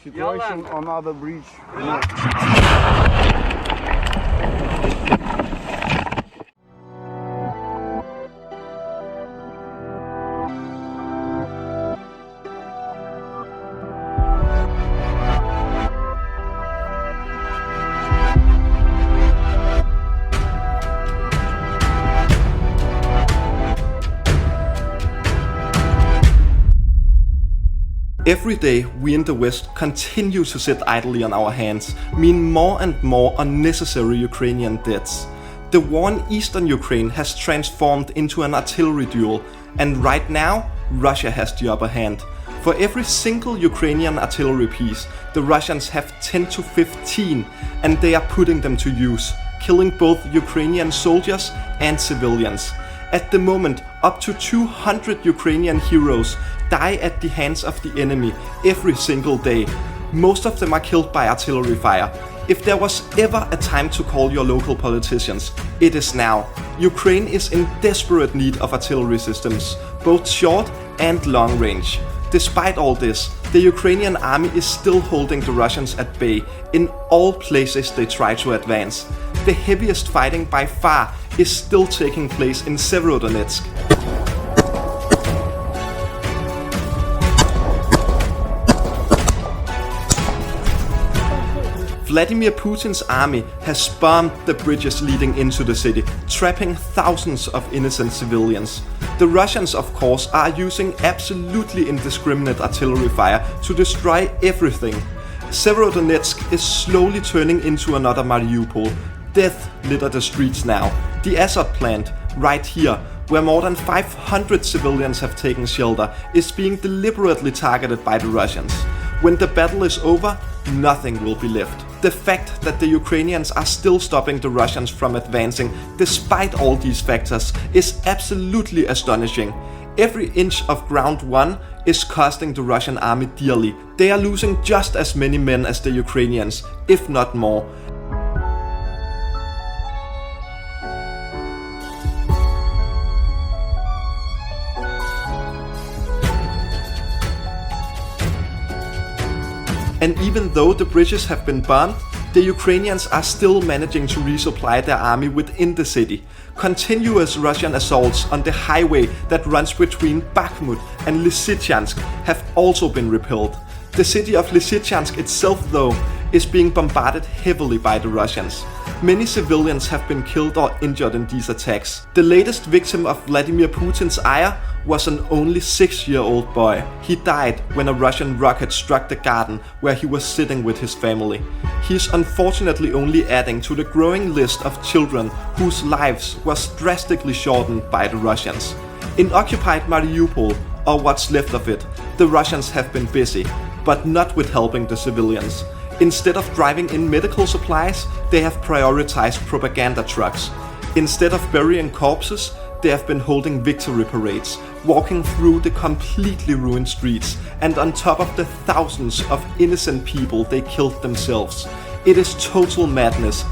Situation on other breach. Every day, we in the West continue to sit idly on our hands, meaning more and more unnecessary Ukrainian deaths. The war in eastern Ukraine has transformed into an artillery duel, and right now, Russia has the upper hand. For every single Ukrainian artillery piece, the Russians have 10 to 15, and they are putting them to use, killing both Ukrainian soldiers and civilians. At the moment, up to 200 Ukrainian heroes die at the hands of the enemy every single day. Most of them are killed by artillery fire. If there was ever a time to call your local politicians, it is now. Ukraine is in desperate need of artillery systems, both short and long range. Despite all this, the Ukrainian army is still holding the Russians at bay in all places they try to advance. The heaviest fighting by far is still taking place in Severodonetsk. Vladimir Putin's army has bombed the bridges leading into the city, trapping thousands of innocent civilians. The Russians, of course, are using absolutely indiscriminate artillery fire to destroy everything. Severodonetsk is slowly turning into another Mariupol. Death litter the streets now. The Azovstal plant, right here, where more than 500 civilians have taken shelter, is being deliberately targeted by the Russians. When the battle is over, nothing will be left. The fact that the Ukrainians are still stopping the Russians from advancing despite all these factors is absolutely astonishing. Every inch of ground won is costing the Russian army dearly. They are losing just as many men as the Ukrainians, if not more. And even though the bridges have been bombed, the Ukrainians are still managing to resupply their army within the city. Continuous Russian assaults on the highway that runs between Bakhmut and Lysychansk have also been repelled. The city of Lysychansk itself, though, is being bombarded heavily by the Russians. Many civilians have been killed or injured in these attacks. The latest victim of Vladimir Putin's ire was an only 6-year-old boy. He died when a Russian rocket struck the garden where he was sitting with his family. He is unfortunately only adding to the growing list of children whose lives was drastically shortened by the Russians. In occupied Mariupol, or what's left of it, the Russians have been busy, but not with helping the civilians. Instead of driving in medical supplies, they have prioritized propaganda trucks. Instead of burying corpses, they have been holding victory parades, walking through the completely ruined streets, and on top of the thousands of innocent people they killed themselves. It is total madness.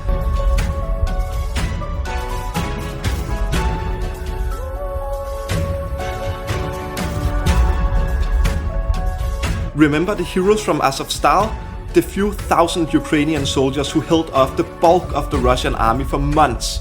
Remember the heroes from Azovstal? The few thousand Ukrainian soldiers who held off the bulk of the Russian army for months.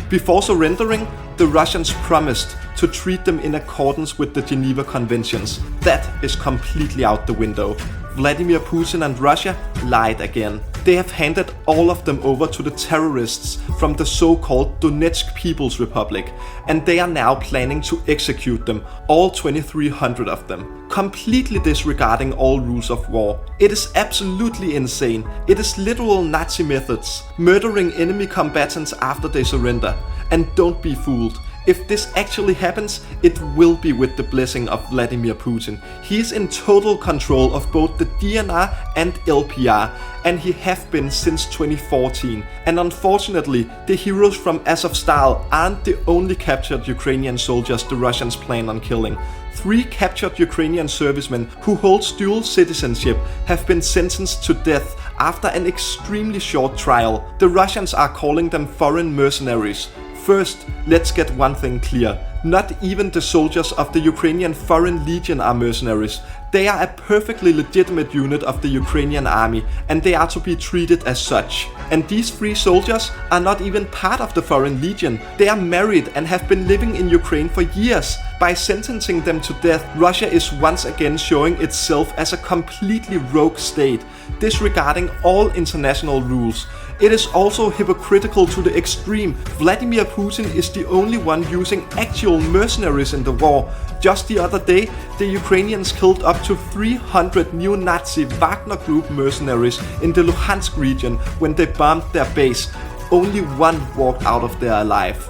Before surrendering, the Russians promised to treat them in accordance with the Geneva Conventions. That is completely out the window. Vladimir Putin and Russia lied again. They have handed all of them over to the terrorists from the so-called Donetsk People's Republic, and they are now planning to execute them, all 2,300 of them, completely disregarding all rules of war. It is absolutely insane. It is literal Nazi methods, murdering enemy combatants after they surrender. And don't be fooled. If this actually happens, it will be with the blessing of Vladimir Putin. He is in total control of both the DNR and LPR, and he have been since 2014. And unfortunately, the heroes from Azovstal aren't the only captured Ukrainian soldiers the Russians plan on killing. 3 captured Ukrainian servicemen who hold dual citizenship have been sentenced to death after an extremely short trial. The Russians are calling them foreign mercenaries, First, let's get one thing clear. Not even the soldiers of the Ukrainian Foreign Legion are mercenaries. They are a perfectly legitimate unit of the Ukrainian army, and they are to be treated as such. And these free soldiers are not even part of the Foreign Legion. They are married and have been living in Ukraine for years. By sentencing them to death, Russia is once again showing itself as a completely rogue state, disregarding all international rules. It is also hypocritical to the extreme. Vladimir Putin is the only one using actual mercenaries in the war. Just the other day, the Ukrainians killed up to 300 neo-Nazi Wagner Group mercenaries in the Luhansk region when they bombed their base. Only one walked out of there alive.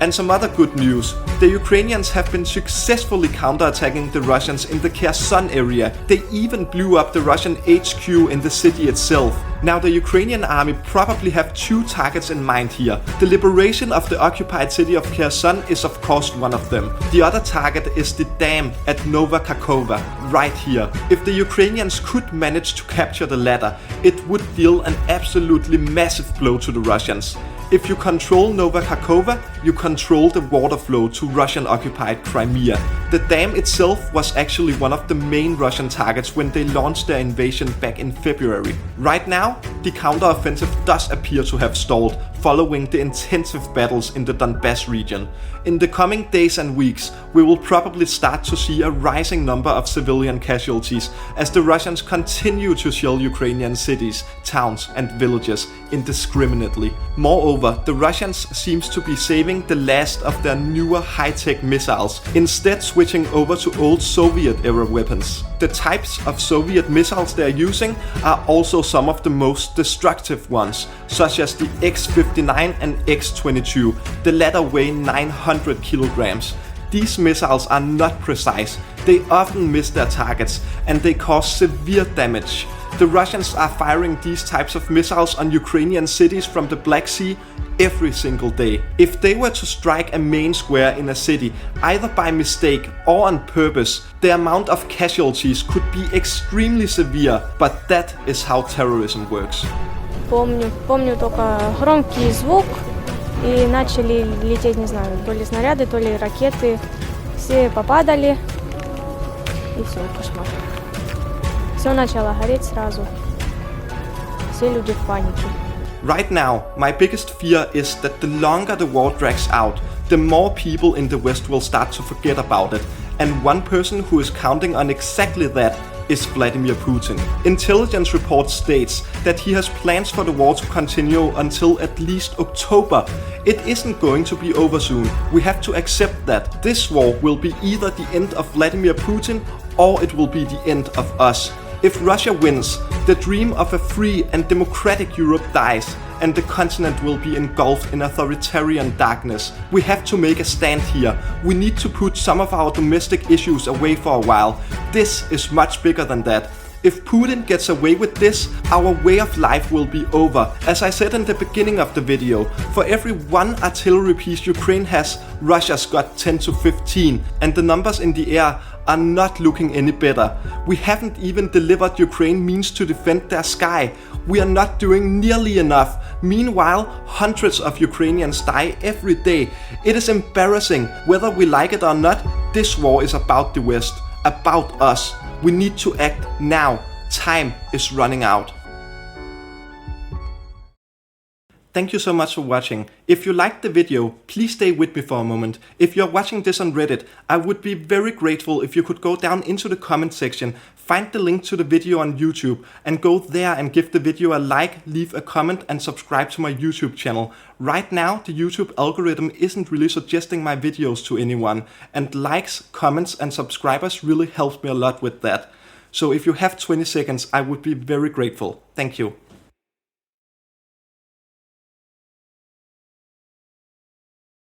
And some other good news. The Ukrainians have been successfully counterattacking the Russians in the Kherson area. They even blew up the Russian HQ in the city itself. Now the Ukrainian army probably have two targets in mind here. The liberation of the occupied city of Kherson is of course one of them. The other target is the dam at Nova Kakhovka, right here. If the Ukrainians could manage to capture the latter, it would deal an absolutely massive blow to the Russians. If you control Nova Kakhovka, you control the water flow to Russian-occupied Crimea. The dam itself was actually one of the main Russian targets when they launched their invasion back in February. Right now, the counteroffensive does appear to have stalled, following the intensive battles in the Donbass region. In the coming days and weeks, we will probably start to see a rising number of civilian casualties as the Russians continue to shell Ukrainian cities, towns and villages indiscriminately. Moreover, the Russians seems to be saving the last of their newer high-tech missiles, instead switching over to old Soviet-era weapons. The types of Soviet missiles they are using are also some of the most destructive ones, such as the X-59 and X-22. The latter weigh 900 kilograms. These missiles are not precise, they often miss their targets, and they cause severe damage. The Russians are firing these types of missiles on Ukrainian cities from the Black Sea every single day. If they were to strike a main square in a city, either by mistake or on purpose, the amount of casualties could be extremely severe, but that is how terrorism works. Помню только громкий звук, и начали лететь, не знаю, то ли снаряды, то ли ракеты. Все попадали, и все, кошмар. Все начало гореть сразу. Все люди в панике. Right now, my biggest fear is that the longer the war drags out, the more people in the West will start to forget about it. And one person who is counting on exactly that is Vladimir Putin. Intelligence report states that he has plans for the war to continue until at least October. It isn't going to be over soon. We have to accept that. This war will be either the end of Vladimir Putin or it will be the end of us. If Russia wins, the dream of a free and democratic Europe dies, and the continent will be engulfed in authoritarian darkness. We have to make a stand here. We need to put some of our domestic issues away for a while. This is much bigger than that. If Putin gets away with this, our way of life will be over. As I said in the beginning of the video, for every one artillery piece Ukraine has, Russia's got 10 to 15, and the numbers in the air are not looking any better. We haven't even delivered Ukraine means to defend their sky. We are not doing nearly enough. Meanwhile, hundreds of Ukrainians die every day. It is embarrassing. Whether we like it or not, this war is about the West, about us. We need to act now. Time is running out. Thank you so much for watching. If you liked the video, please stay with me for a moment. If you're watching this on Reddit, I would be very grateful if you could go down into the comment section, find the link to the video on YouTube, and go there and give the video a like, leave a comment, and subscribe to my YouTube channel. Right now, the YouTube algorithm isn't really suggesting my videos to anyone, and likes, comments, and subscribers really helps me a lot with that. So if you have 20 seconds, I would be very grateful. Thank you.